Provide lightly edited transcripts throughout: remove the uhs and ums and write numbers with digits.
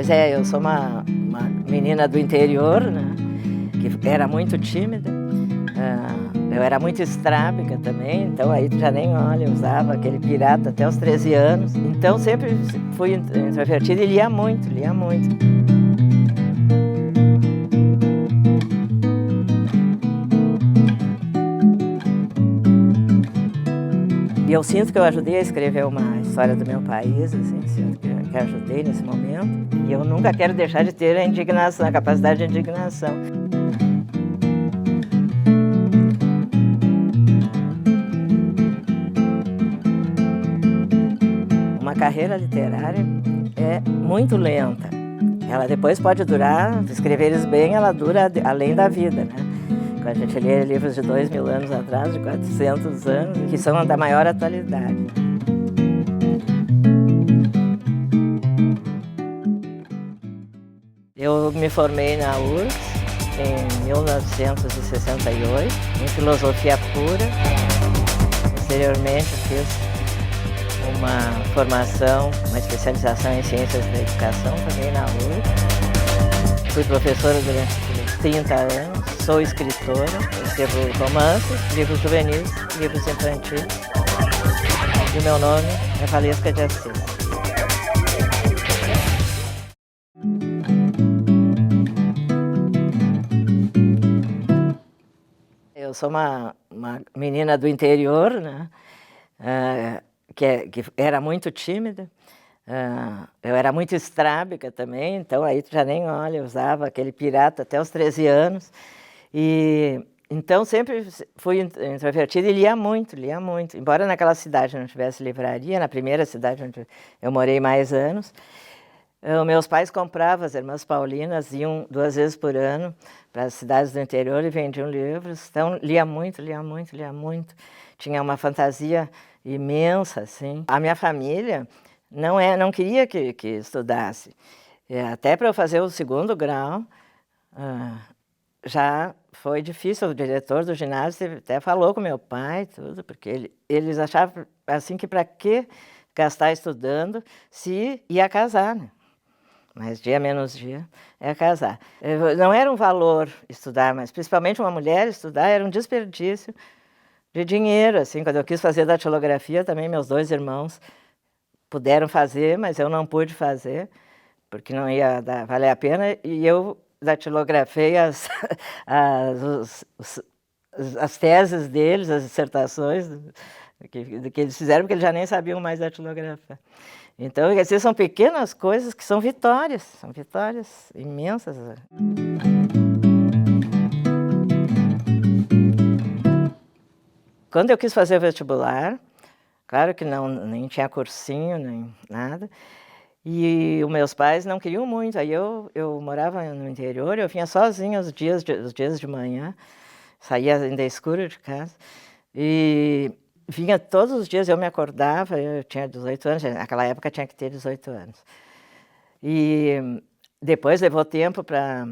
Pois é, eu sou uma menina do interior, né, que era muito tímida. Eu era muito estrábica também, então aí tu já nem olha, eu usava aquele pirata até os 13 anos. Então sempre fui introvertida e lia muito, lia muito. E eu sinto que eu ajudei a escrever uma história do meu país, assim, sinto que ajudei nesse momento. E eu nunca quero deixar de ter a indignação, a capacidade de indignação. Uma carreira literária é muito lenta. Ela depois pode durar, se escreveres bem, ela dura além da vida, né? Quando a gente lê livros de 2000 anos atrás, de 400 anos, que são da maior atualidade. Eu me formei na URGS em 1968, em filosofia pura. Posteriormente fiz uma formação, uma especialização em ciências da educação também na URGS. Fui professora durante 30 anos, sou escritora, escrevo romances, livros juvenis, livros infantis. E o meu nome é Valesca de Assis. Eu sou uma menina do interior, né? Que era muito tímida. Eu era muito estrábica também, então aí tu já nem olha, eu usava aquele pirata até os 13 anos. E então sempre fui introvertida e lia muito, lia muito. Embora naquela cidade não tivesse livraria, na primeira cidade onde eu morei mais anos, meus pais compravam, as irmãs paulinas iam 2 vezes por ano para as cidades do interior e vendiam livros. Então lia muito, lia muito, lia muito. Tinha uma fantasia imensa, assim. A minha família não queria que estudasse. Até para eu fazer o 2º grau, já foi difícil. O diretor do ginásio até falou com meu pai, tudo, porque eles achavam assim que para que gastar estudando se ia casar, né? Mais dia menos dia é casar. Não era um valor estudar, mas principalmente uma mulher estudar era um desperdício de dinheiro. Assim, quando eu quis fazer datilografia, também meus 2 irmãos puderam fazer, mas eu não pude fazer, porque não ia valer a pena. E eu datilografei as teses deles, as dissertações do que eles fizeram, porque eles já nem sabiam mais datilografar. Então, essas são pequenas coisas que são vitórias imensas. Quando eu quis fazer o vestibular, claro que nem tinha cursinho, nem nada, e os meus pais não queriam muito. Aí eu morava no interior, eu vinha sozinha os dias de manhã, saía ainda escuro de casa, e vinha todos os dias. Eu me acordava, eu tinha 18 anos, naquela época tinha que ter 18 anos. E depois levou tempo para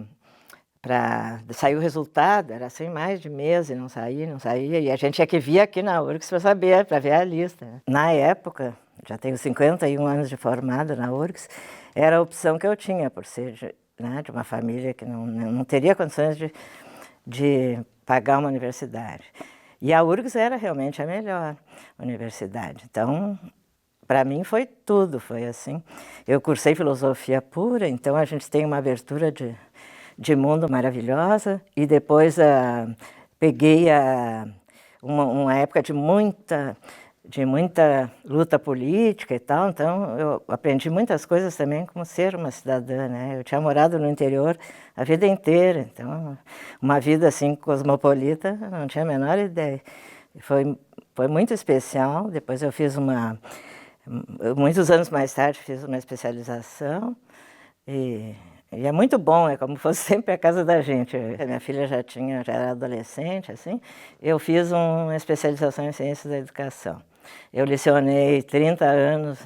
sair o resultado, era assim mais de mês e não saía, e a gente tinha que vir aqui na URGS para saber, para ver a lista. Na época, já tenho 51 anos de formada na URGS, era a opção que eu tinha, por ser de uma família que não teria condições de pagar uma universidade. E a URGS era realmente a melhor universidade. Então, para mim foi tudo, foi assim. Eu cursei filosofia pura, então a gente tem uma abertura de mundo maravilhosa. E depois peguei uma época de muita luta política e tal, então eu aprendi muitas coisas também como ser uma cidadã, né? Eu tinha morado no interior a vida inteira, então uma vida assim cosmopolita, não tinha a menor ideia. Foi muito especial. Depois eu fiz muitos anos mais tarde, fiz uma especialização e é muito bom, é como se fosse sempre a casa da gente. A minha filha já era adolescente, assim, eu fiz uma especialização em ciências da educação. Eu lecionei 30 anos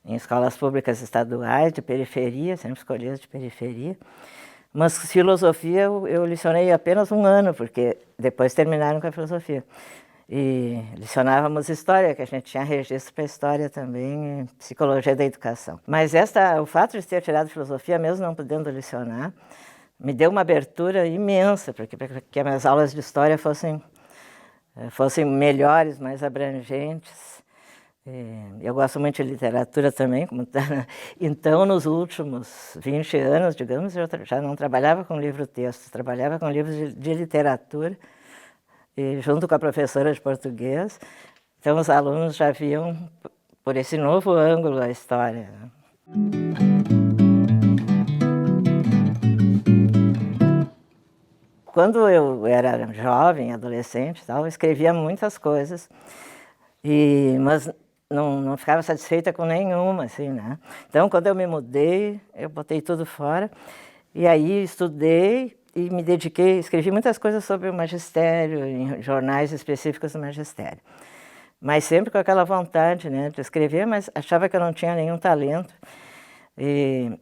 em escolas públicas estaduais de periferia, sempre escolhi as de periferia. Mas filosofia eu lecionei apenas 1 ano, porque depois terminaram com a filosofia. E lecionávamos história, que a gente tinha registro para história também, e psicologia da educação. Mas o fato de ter tirado filosofia, mesmo não podendo lecionar, me deu uma abertura imensa para que as minhas aulas de história fossem melhores, mais abrangentes. Eu gosto muito de literatura também, então nos últimos 20 anos, digamos, eu já não trabalhava com livro-texto, trabalhava com livros de literatura, e junto com a professora de português, então os alunos já viam por esse novo ângulo a história, né? Quando eu era jovem, adolescente, eu escrevia muitas coisas, mas não ficava satisfeita com nenhuma, assim, né? Então, quando eu me mudei, eu botei tudo fora, e aí estudei e me dediquei, escrevi muitas coisas sobre o magistério, em jornais específicos do magistério. Mas sempre com aquela vontade, né, de escrever, mas achava que eu não tinha nenhum talento.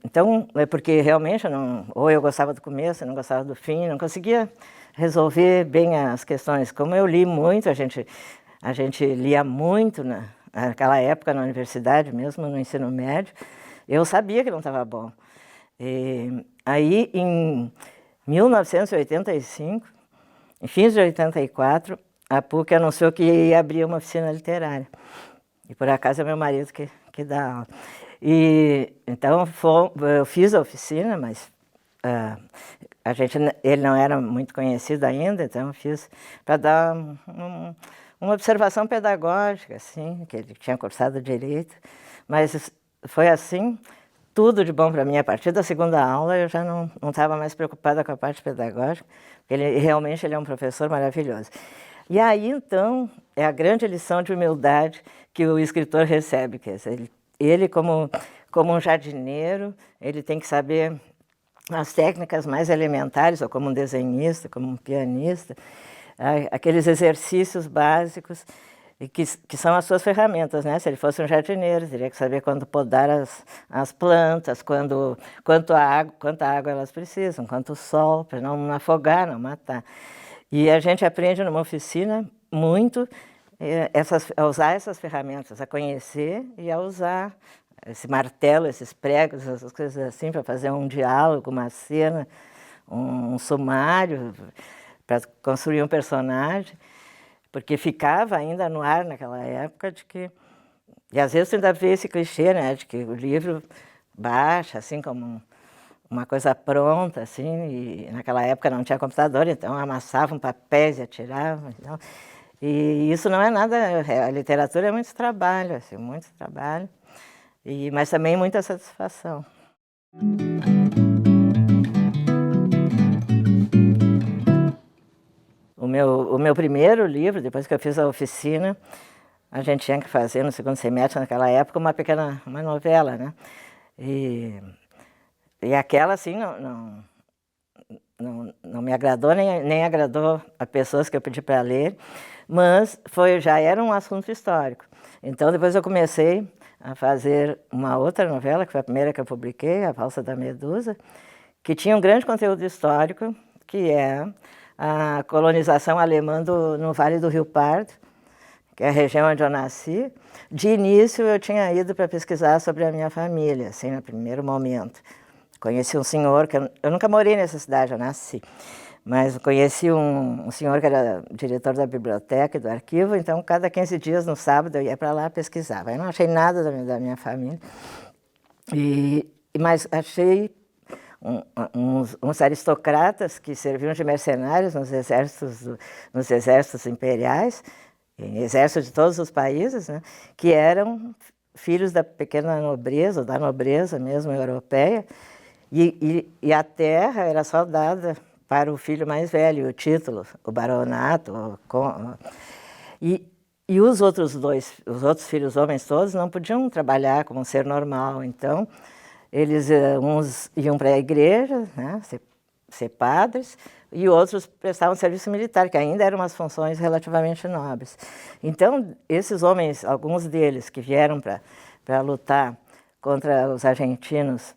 Então, é porque realmente ou eu gostava do começo, eu não gostava do fim, não conseguia resolver bem as questões. Como eu li muito, a gente lia muito naquela época na universidade, mesmo no ensino médio, eu sabia que não estava bom. Aí, em 1985, em fins de 84, a PUC anunciou que ia abrir uma oficina literária. E por acaso é meu marido que dá aula. Então eu fiz a oficina, mas ele não era muito conhecido ainda, então eu fiz para dar uma observação pedagógica, assim, que ele tinha cursado Direito. Mas foi assim, tudo de bom para mim. A partir da segunda aula eu já não estava mais preocupada com a parte pedagógica, porque realmente ele é um professor maravilhoso. E aí, então, é a grande lição de humildade que o escritor recebe, quer dizer, ele como um jardineiro, ele tem que saber as técnicas mais elementares, ou como um desenhista, como um pianista, aqueles exercícios básicos que são as suas ferramentas, né? Se ele fosse um jardineiro, teria que saber quando podar as plantas, quanta água elas precisam, quanto sol, para não afogar, não matar. E a gente aprende numa oficina muito a usar essas ferramentas, a conhecer e a usar esse martelo, esses pregos, essas coisas assim, para fazer um diálogo, uma cena, um sumário, para construir um personagem, porque ficava ainda no ar naquela época de que... E às vezes você ainda vê esse clichê, né, de que o livro baixa, assim, como uma coisa pronta, assim, e naquela época não tinha computador, então amassavam papéis e atiravam. Então, e isso não é nada, a literatura é muito trabalho, assim, muito trabalho, mas também muita satisfação. O meu primeiro livro, depois que eu fiz a oficina, a gente tinha que fazer no segundo semestre, naquela época, uma novela, né? E aquela, assim, não me agradou, nem agradou a pessoas que eu pedi para ler, mas já era um assunto histórico. Então, depois eu comecei a fazer uma outra novela, que foi a primeira que eu publiquei, A Valsa da Medusa, que tinha um grande conteúdo histórico, que é a colonização alemã no Vale do Rio Pardo, que é a região onde eu nasci. De início, eu tinha ido para pesquisar sobre a minha família, assim, no primeiro momento. Conheci um senhor, que eu nunca morei nessa cidade, eu nasci, mas conheci um senhor que era diretor da biblioteca e do arquivo, então cada 15 dias, no sábado, eu ia para lá pesquisar. Eu não achei nada da minha família, mas achei uns aristocratas que serviam de mercenários nos exércitos imperiais, exércitos de todos os países, né, que eram filhos da pequena nobreza, ou da nobreza mesmo europeia, e a terra era só dada para o filho mais velho, o título, o baronato. E os outros filhos homens todos não podiam trabalhar como um ser normal. Então, uns iam para a igreja, né, ser padres, e outros prestavam serviço militar, que ainda eram umas funções relativamente nobres. Então, esses homens, alguns deles que vieram para lutar contra os argentinos,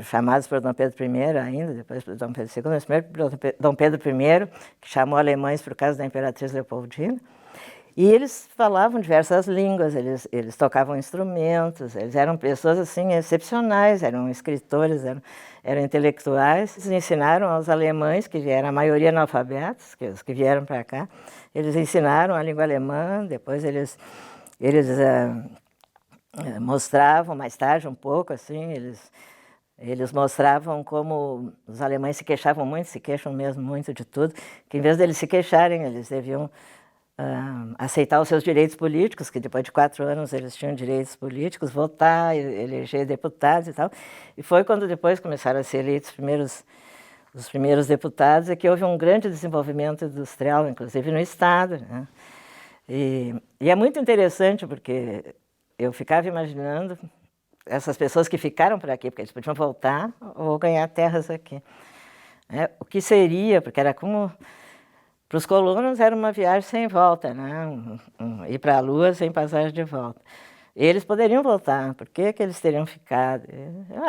chamados por Dom Pedro I ainda, depois por Dom Pedro II, mas primeiro por Dom Pedro I, que chamou alemães por causa da Imperatriz Leopoldina. E eles falavam diversas línguas, eles tocavam instrumentos, eles eram pessoas assim excepcionais, eram escritores, eram intelectuais. Eles ensinaram aos alemães, que eram a maioria analfabetos, os que vieram para cá, eles ensinaram a língua alemã, depois eles mostravam mais tarde um pouco, assim, eles mostravam como os alemães se queixavam muito, se queixam mesmo muito de tudo, que em vez deles se queixarem, eles deviam aceitar os seus direitos políticos, que depois de 4 anos eles tinham direitos políticos, votar, eleger deputados e tal. E foi quando depois começaram a ser eleitos os primeiros deputados, é que houve um grande desenvolvimento industrial, inclusive no Estado, né? E é muito interessante, porque eu ficava imaginando essas pessoas que ficaram por aqui, porque eles podiam voltar ou ganhar terras aqui. O que seria, porque era como... Para os colonos era uma viagem sem volta, né? Ir para a Lua sem passagem de volta. Eles poderiam voltar, por que eles teriam ficado?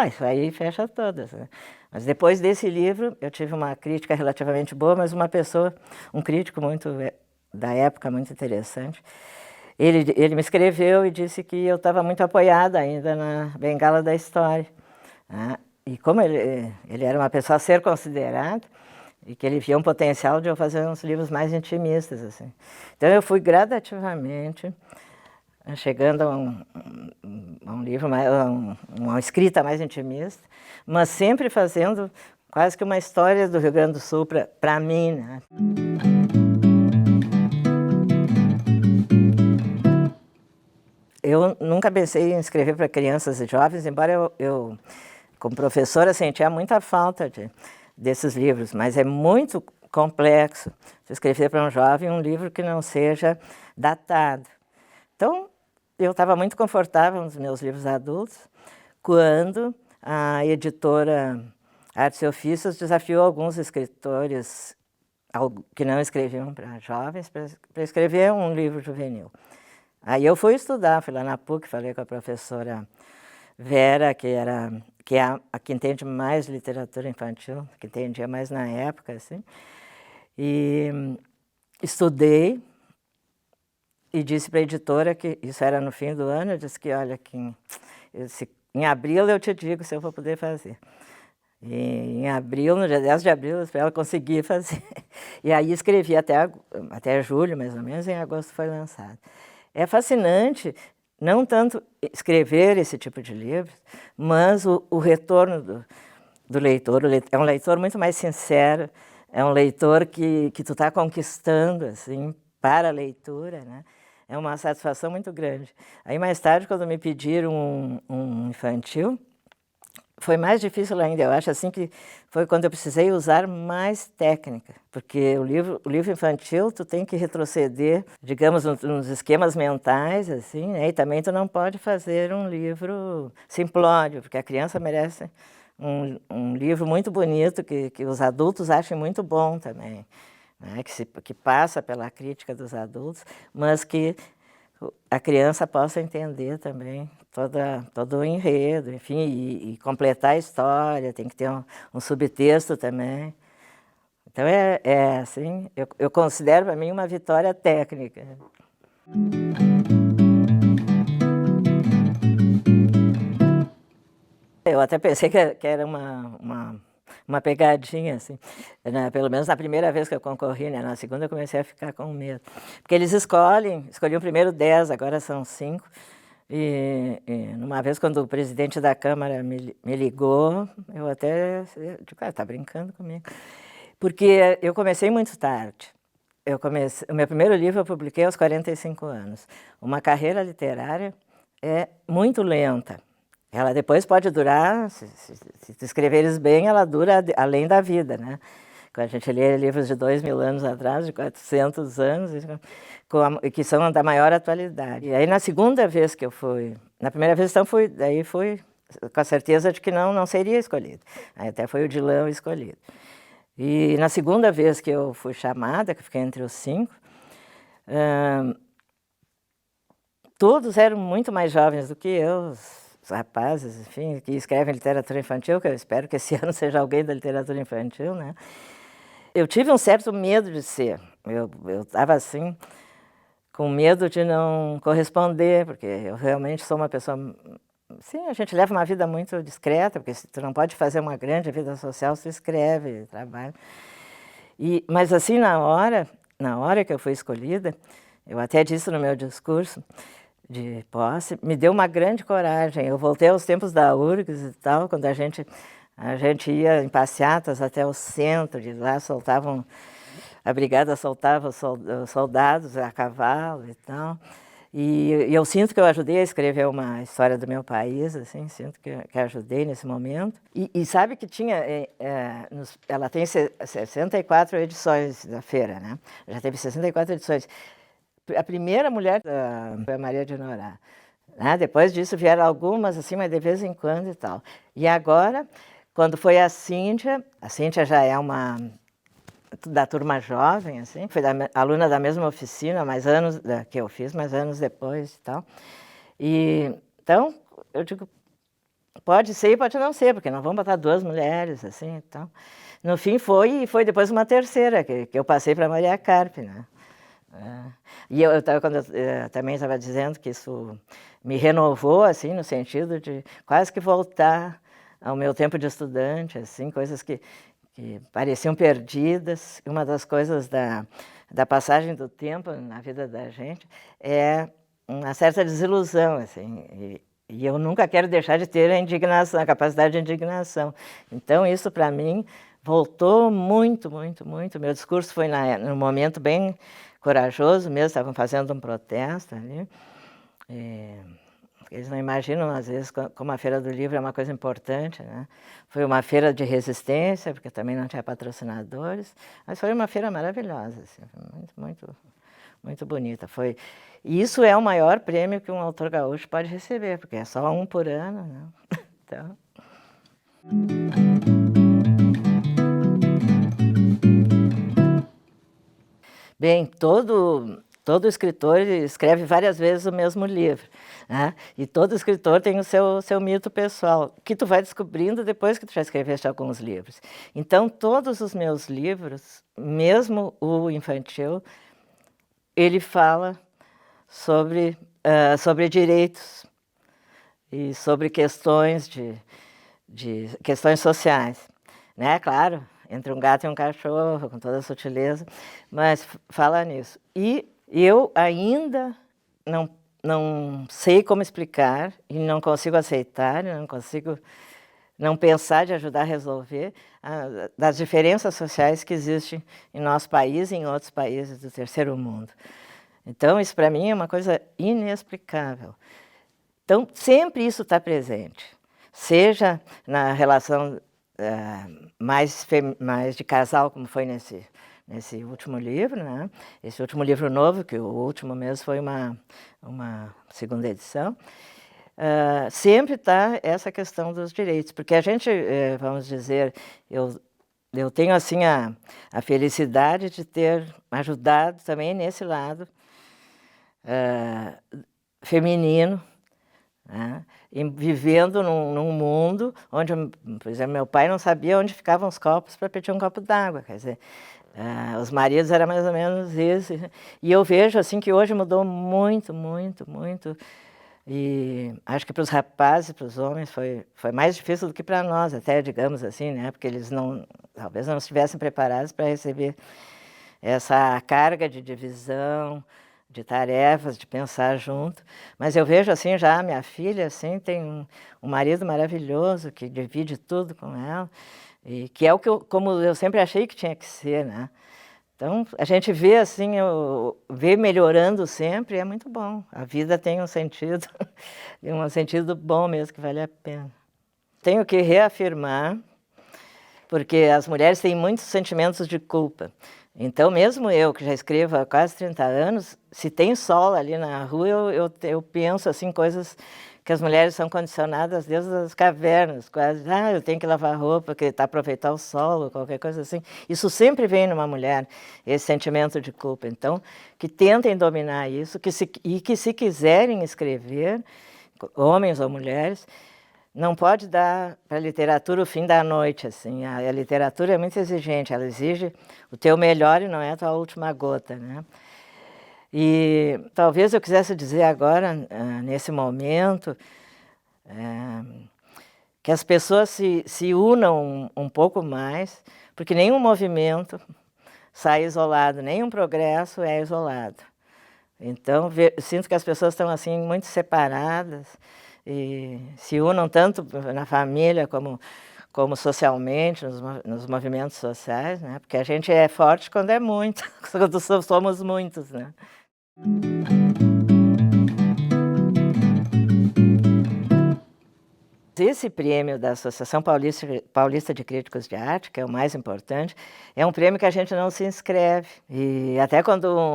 Isso aí fecha todas, né? Mas depois desse livro, eu tive uma crítica relativamente boa, mas um crítico muito da época, muito interessante. Ele me escreveu e disse que eu estava muito apoiada ainda na Bengala da História, né? E como ele era uma pessoa a ser considerada, e que ele via um potencial de eu fazer uns livros mais intimistas, assim. Então eu fui gradativamente chegando a um livro, uma escrita mais intimista, mas sempre fazendo quase que uma história do Rio Grande do Sul para mim, né? Eu nunca pensei em escrever para crianças e jovens, embora eu como professora, sentia muita falta desses livros, mas é muito complexo escrever para um jovem um livro que não seja datado. Então, eu estava muito confortável nos meus livros adultos, quando a editora Artes e Ofícios desafiou alguns escritores que não escreviam para jovens, para escrever um livro juvenil. Aí eu fui estudar, fui lá na PUC, falei com a professora Vera, que é a que entende mais literatura infantil, que entendia mais na época, assim. E estudei e disse para a editora que isso era no fim do ano, eu disse que, olha, em abril eu te digo se eu vou poder fazer. E em abril, no dia 10 de abril, ela conseguir fazer. E aí escrevi até julho, mais ou menos, e em agosto foi lançado. É fascinante, não tanto escrever esse tipo de livros, mas o retorno do leitor. É um leitor muito mais sincero, é um leitor que tu está conquistando, assim, para a leitura, né? É uma satisfação muito grande. Aí, mais tarde, quando me pediram um infantil, foi mais difícil ainda. Eu acho assim que foi quando eu precisei usar mais técnica, porque o livro infantil tu tem que retroceder, digamos, nos esquemas mentais, assim, né? E também tu não pode fazer um livro simplório, porque a criança merece um livro muito bonito que os adultos achem muito bom também, né? Que passa pela crítica dos adultos, mas que a criança possa entender também todo o enredo, enfim, e completar a história, tem que ter um subtexto também. Então, assim, eu considero para mim uma vitória técnica. Eu até pensei que era uma pegadinha, assim, né? Pelo menos na primeira vez que eu concorri, né? Na segunda eu comecei a ficar com medo. Porque eles escolhiam primeiro 10, agora são 5. E numa vez, quando o presidente da Câmara me ligou, eu até digo, tá brincando comigo. Porque eu comecei muito tarde. O meu primeiro livro eu publiquei aos 45 anos. Uma carreira literária é muito lenta. Ela depois pode durar, se tu escreveres bem, ela dura além da vida, né? Quando a gente lê livros de 2000 anos atrás, de 400 anos, que são da maior atualidade. E aí, na segunda vez que eu fui... Na primeira vez, então, fui com a certeza de que não seria escolhido. Aí até foi o Dilão escolhido. E na segunda vez que eu fui chamada, que eu fiquei entre os 5, todos eram muito mais jovens do que eu. os rapazes, enfim, que escrevem literatura infantil, que eu espero que esse ano seja alguém da literatura infantil, né? Eu tive um certo medo de ser. Eu estava assim, com medo de não corresponder, porque eu realmente sou uma pessoa... Sim, a gente leva uma vida muito discreta, porque tu não pode fazer uma grande vida social, tu escreve, trabalha. Mas assim, na hora que eu fui escolhida, eu até disse no meu discurso de posse, me deu uma grande coragem. Eu voltei aos tempos da URGS e tal, quando a gente ia em passeatas até o centro, de lá soltavam, a brigada soltava os soldados a cavalo e tal. E eu sinto que eu ajudei a escrever uma história do meu país, assim, sinto que ajudei nesse momento. E sabe que tinha, ela tem 64 edições da feira, né? Já teve 64 edições. A primeira mulher foi a Maria de Norá. Né? Depois disso vieram algumas, assim, mas de vez em quando e tal. E agora, quando foi a Cíntia já é uma da turma jovem, assim, foi aluna da mesma oficina, mais anos que eu fiz, mais anos depois e tal. E então, eu digo, pode ser e pode não ser, porque não vão botar duas mulheres, assim, e tal. No fim foi depois uma terceira, que eu passei para Maria Carpe, né? E eu também estava dizendo que isso me renovou, assim, no sentido de quase que voltar ao meu tempo de estudante, assim, coisas que pareciam perdidas. Uma das coisas da passagem do tempo na vida da gente é uma certa desilusão, assim, e eu nunca quero deixar de ter a indignação, a capacidade de indignação. Então, isso para mim voltou muito, muito, muito. Meu discurso foi num momento bem corajoso mesmo, estavam fazendo um protesto ali. Eles não imaginam, às vezes, como a Feira do Livro é uma coisa importante, né? Foi uma feira de resistência, porque também não tinha patrocinadores, mas foi uma feira maravilhosa, assim, muito, muito, muito bonita. E isso é o maior prêmio que um autor gaúcho pode receber, porque é só um por ano, né? Então... Bem, todo escritor escreve várias vezes o mesmo livro, né? E todo escritor tem o seu mito pessoal, que tu vai descobrindo depois que tu já escreveste alguns livros. Então, todos os meus livros, mesmo o infantil, ele fala sobre direitos e sobre questões de questões sociais, né? Claro, entre um gato e um cachorro, com toda a sutileza, mas fala nisso. E eu ainda não sei como explicar, e não consigo aceitar, não consigo não pensar de ajudar a resolver das diferenças sociais que existem em nosso país e em outros países do terceiro mundo. Então, isso para mim é uma coisa inexplicável. Então, sempre isso está presente, seja na relação mais de casal, como foi nesse último livro, né? Esse último livro novo, que o último mesmo foi uma segunda edição, sempre está essa questão dos direitos, porque a gente, vamos dizer, eu tenho assim a felicidade de ter ajudado também nesse lado feminino, né? E vivendo num mundo onde, por exemplo, meu pai não sabia onde ficavam os copos para pedir um copo d'água, quer dizer, os maridos era mais ou menos isso. E eu vejo assim que hoje mudou muito, muito, muito. E acho que para os rapazes, para os homens, foi mais difícil do que para nós, até, digamos assim, né? Porque eles talvez não estivessem preparados para receber essa carga de divisão, de tarefas, de pensar junto. Mas eu vejo assim já a minha filha assim tem um marido maravilhoso que divide tudo com ela e que é o que como eu sempre achei que tinha que ser, né? Então a gente vê assim, vê melhorando sempre, é muito bom. A vida tem um sentido, um sentido bom mesmo que vale a pena. Tenho que reafirmar, porque as mulheres têm muitos sentimentos de culpa. Então, mesmo eu, que já escrevo há quase 30 anos, se tem sol ali na rua, eu penso assim, coisas que as mulheres são condicionadas desde as cavernas, quase, eu tenho que lavar roupa, que está aproveitar o sol, ou qualquer coisa assim. Isso sempre vem numa mulher, esse sentimento de culpa. Então, que tentem dominar isso, e que se quiserem escrever, homens ou mulheres, não pode dar para a literatura o fim da noite, assim. A literatura é muito exigente, ela exige o teu melhor e não é a tua última gota, né? E talvez eu quisesse dizer agora, nesse momento, que as pessoas se unam um pouco mais, porque nenhum movimento sai isolado, nenhum progresso é isolado. Então, sinto que as pessoas estão assim muito separadas e se unam tanto na família como socialmente, nos movimentos sociais, né? Porque a gente é forte quando é muito, quando somos muitos, né? Esse prêmio da Associação Paulista de Críticos de Arte, que é o mais importante, é um prêmio que a gente não se inscreve. E até quando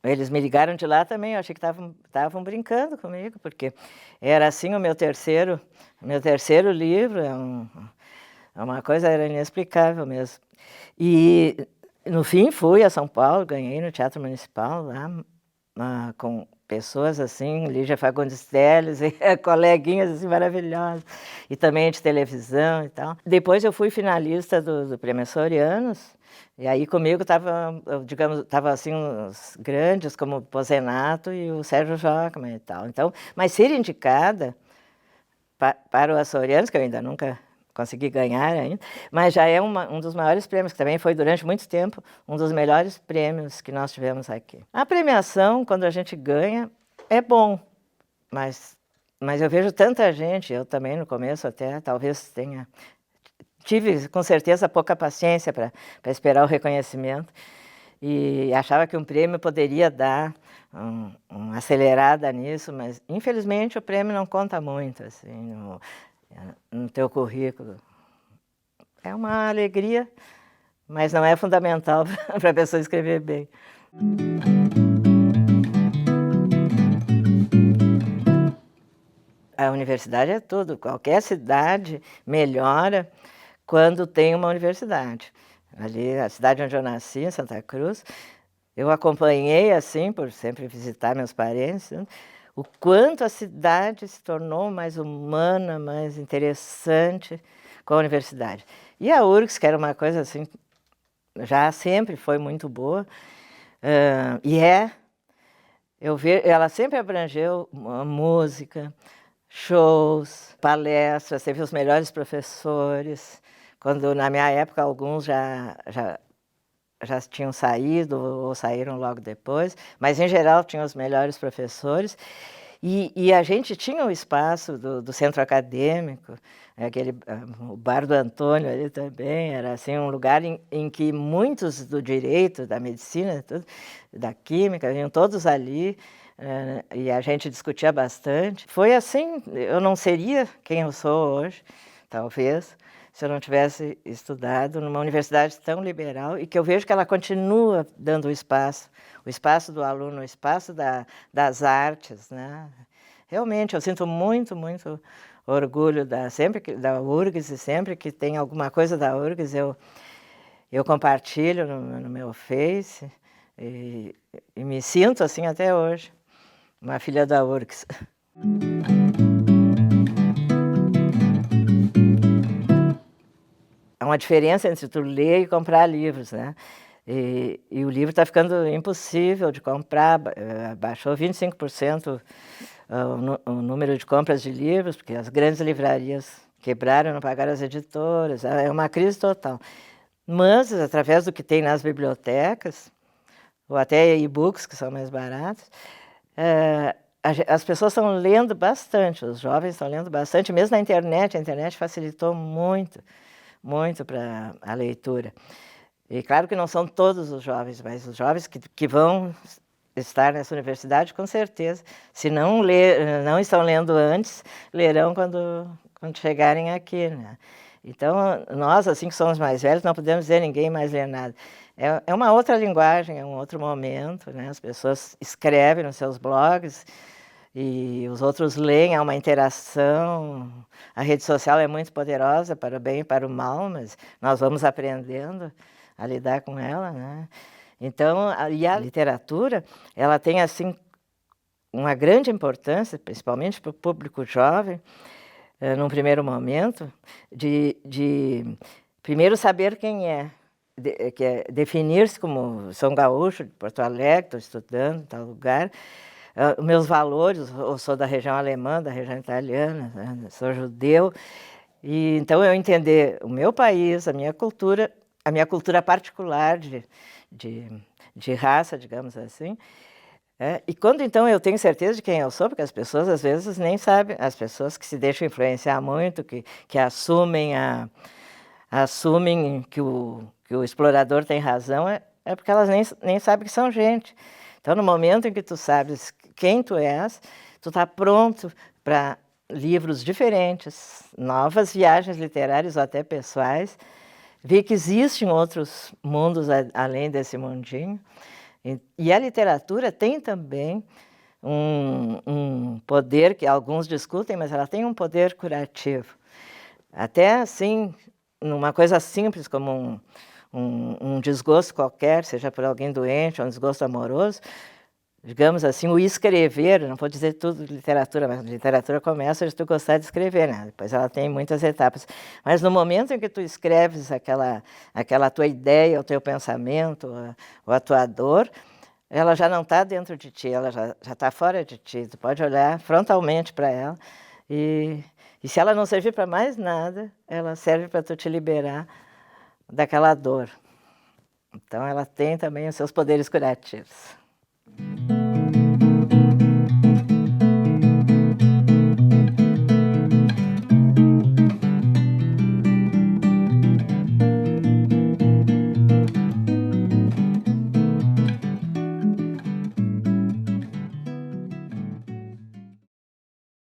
eles me ligaram de lá também, eu achei que estavam brincando comigo, porque era assim o meu terceiro livro, é uma coisa era inexplicável mesmo. E no fim fui a São Paulo, ganhei no Teatro Municipal lá, com pessoas assim, Lígia Fagundes Telles, e coleguinhas assim maravilhosas, e também de televisão e tal. Depois eu fui finalista do Prêmio Açorianos, e aí comigo tava assim os grandes como o Pozenato e o Sérgio Jocman e tal. Então, mas ser indicada para o Açorianos, que eu ainda nunca consegui ganhar ainda, mas já é um dos maiores prêmios, que também foi durante muito tempo um dos melhores prêmios que nós tivemos aqui. A premiação, quando a gente ganha, é bom, mas eu vejo tanta gente, eu também no começo até talvez tive com certeza pouca paciência para esperar o reconhecimento e achava que um prêmio poderia dar uma acelerada nisso, mas infelizmente o prêmio não conta muito assim no teu currículo. É uma alegria, mas não é fundamental para a pessoa escrever bem. A universidade é tudo. Qualquer cidade melhora quando tem uma universidade. Ali, a cidade onde eu nasci, em Santa Cruz, eu acompanhei, assim, por sempre visitar meus parentes, né, o quanto a cidade se tornou mais humana, mais interessante com a universidade. E a URGS, que era uma coisa assim, já sempre foi muito boa, ela sempre abrangeu música, shows, palestras, teve os melhores professores, quando na minha época alguns já tinham saído ou saíram logo depois, mas em geral tinham os melhores professores. E a gente tinha o espaço do centro acadêmico, o Bar do Antônio ali também, era assim, um lugar em que muitos do direito, da medicina, tudo, da química, vinham todos ali, e a gente discutia bastante. Foi assim, eu não seria quem eu sou hoje, talvez, se eu não tivesse estudado numa universidade tão liberal e que eu vejo que ela continua dando o espaço do aluno, o espaço das artes, né? Realmente, eu sinto muito, muito orgulho da URGS, e sempre que tem alguma coisa da URGS, eu compartilho no meu Face e me sinto assim até hoje, uma filha da URGS. Há uma diferença entre tu ler e comprar livros, né? E o livro está ficando impossível de comprar, baixou 25% o número de compras de livros, porque as grandes livrarias quebraram, não pagaram as editoras, é uma crise total. Mas, através do que tem nas bibliotecas, ou até e-books, que são mais baratos, as pessoas estão lendo bastante, os jovens estão lendo bastante, mesmo na internet, a internet facilitou muito para a leitura. E claro que não são todos os jovens, mas os jovens que vão estar nessa universidade, com certeza. Se não estão lendo antes, lerão quando chegarem aqui, né? Então, nós, assim que somos mais velhos, não podemos dizer ninguém mais ler nada. É uma outra linguagem, é um outro momento, né? As pessoas escrevem nos seus blogs e os outros leem, há uma interação. A rede social é muito poderosa para o bem e para o mal, mas nós vamos aprendendo a lidar com ela, né? Então, e a literatura, ela tem assim uma grande importância, principalmente para o público jovem, num primeiro momento, de primeiro saber quem é, que é definir-se como sou um gaúcho de Porto Alegre, estou estudando em tal lugar, os meus valores, eu sou da região alemã, da região italiana, né, sou judeu, e então eu entender o meu país, a minha cultura particular de raça, digamos assim. E quando então eu tenho certeza de quem eu sou, porque as pessoas às vezes nem sabem, as pessoas que se deixam influenciar muito, que assumem que o explorador tem razão, é porque elas nem sabem que são gente. Então, no momento em que tu sabes quem tu és, tu está pronto para livros diferentes, novas viagens literárias ou até pessoais, ver que existem outros mundos além desse mundinho. E a literatura tem também um poder que alguns discutem, mas ela tem um poder curativo. Até assim, numa coisa simples como um desgosto qualquer, seja por alguém doente ou um desgosto amoroso, digamos assim, o escrever, não vou dizer tudo de literatura, mas a literatura começa de tu gostar de escrever, né? Depois ela tem muitas etapas. Mas no momento em que tu escreves aquela tua ideia, o teu pensamento, ou a tua dor, ela já não está dentro de ti, ela já está fora de ti. Tu pode olhar frontalmente para ela e se ela não servir para mais nada, ela serve para tu te liberar daquela dor. Então ela tem também os seus poderes curativos.